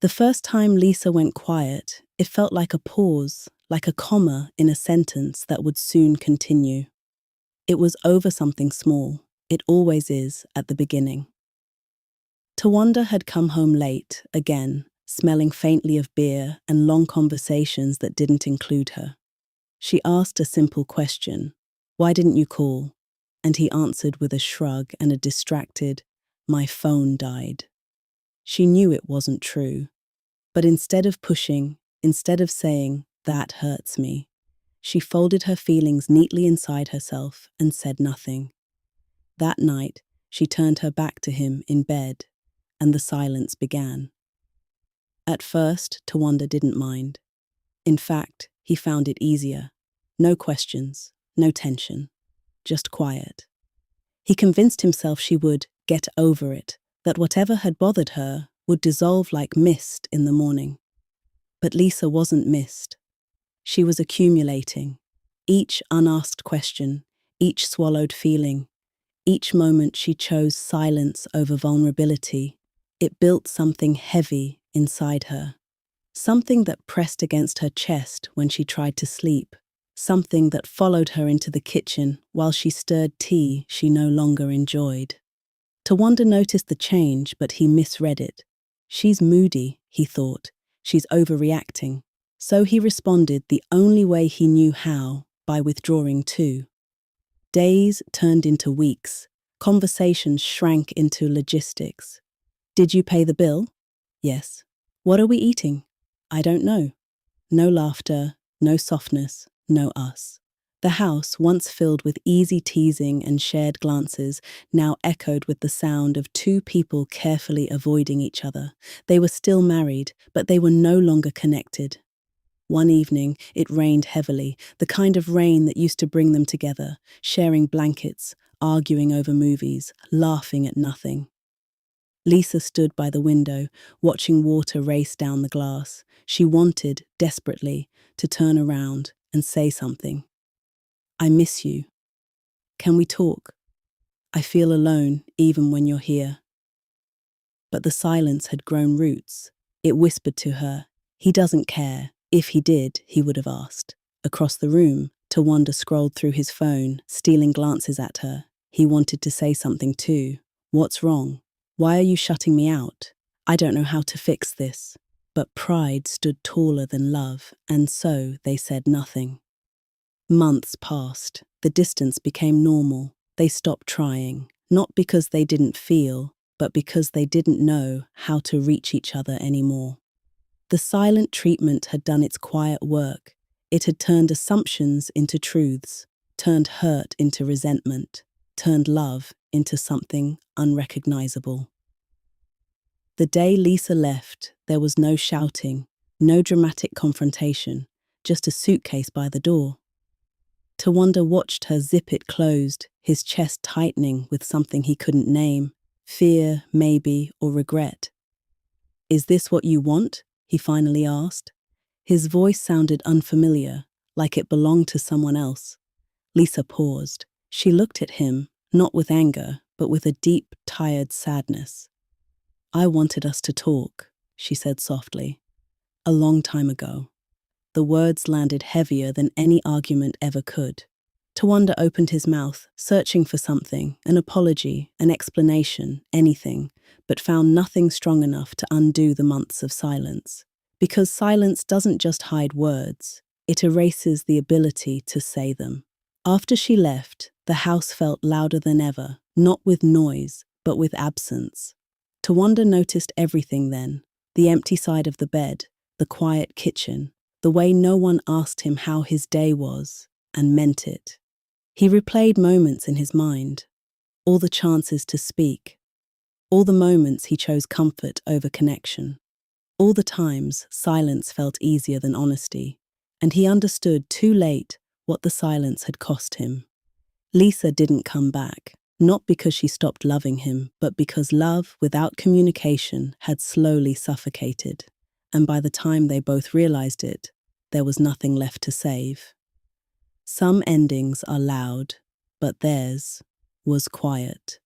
The first time Lisa went quiet, it felt like a pause, like a comma in a sentence that would soon continue. It was over something small. It always is at the beginning. Tawanda had come home late, again, smelling faintly of beer and long conversations that didn't include her. She asked a simple question, "Why didn't you call?" And he answered with a shrug and a distracted, "My phone died." She knew it wasn't true, but instead of pushing, instead of saying, "That hurts me," she folded her feelings neatly inside herself and said nothing. That night, she turned her back to him in bed, and the silence began. At first, Tawanda didn't mind. In fact, he found it easier. No questions, no tension, just quiet. He convinced himself she would get over it, that whatever had bothered her would dissolve like mist in the morning. But Lisa wasn't mist. She was accumulating. Each unasked question, each swallowed feeling, each moment she chose silence over vulnerability, it built something heavy inside her. Something that pressed against her chest when she tried to sleep. Something that followed her into the kitchen while she stirred tea she no longer enjoyed. Tawanda noticed the change, but he misread it. She's moody, he thought. She's overreacting. So he responded the only way he knew how, by withdrawing too. Days turned into weeks. Conversations shrank into logistics. "Did you pay the bill?" "Yes." "What are we eating?" "I don't know." No laughter, no softness, no us. The house, once filled with easy teasing and shared glances, now echoed with the sound of two people carefully avoiding each other. They were still married, but they were no longer connected. One evening, it rained heavily, the kind of rain that used to bring them together, sharing blankets, arguing over movies, laughing at nothing. Lisa stood by the window, watching water race down the glass. She wanted, desperately, to turn around and say something. "I miss you. Can we talk? I feel alone even when you're here." But the silence had grown roots. It whispered to her, "He doesn't care. If he did, he would have asked." Across the room, Tawanda scrolled through his phone, stealing glances at her. He wanted to say something too. "What's wrong? Why are you shutting me out? I don't know how to fix this." But pride stood taller than love, and so they said nothing. Months passed. The distance became normal. They stopped trying, not because they didn't feel, but because they didn't know how to reach each other anymore. The silent treatment had done its quiet work. It had turned assumptions into truths, turned hurt into resentment, turned love into something unrecognizable. The day Lisa left, there was no shouting, no dramatic confrontation, just a suitcase by the door. Tawanda watched her zip it closed, his chest tightening with something he couldn't name, fear, maybe, or regret. "Is this what you want?" he finally asked. His voice sounded unfamiliar, like it belonged to someone else. Lisa paused. She looked at him, not with anger, but with a deep, tired sadness. "I wanted us to talk," she said softly. "A long time ago." The words landed heavier than any argument ever could. Tawanda opened his mouth, searching for something, an apology, an explanation, anything, but found nothing strong enough to undo the months of silence. Because silence doesn't just hide words, it erases the ability to say them. After she left, the house felt louder than ever, not with noise, but with absence. Tawanda noticed everything then, the empty side of the bed, the quiet kitchen, the way no one asked him how his day was, and meant it. He replayed moments in his mind, all the chances to speak, all the moments he chose comfort over connection, all the times silence felt easier than honesty, and he understood too late what the silence had cost him. Lisa didn't come back, not because she stopped loving him, but because love without communication had slowly suffocated, and by the time they both realized it, there was nothing left to save. Some endings are loud, but theirs was quiet.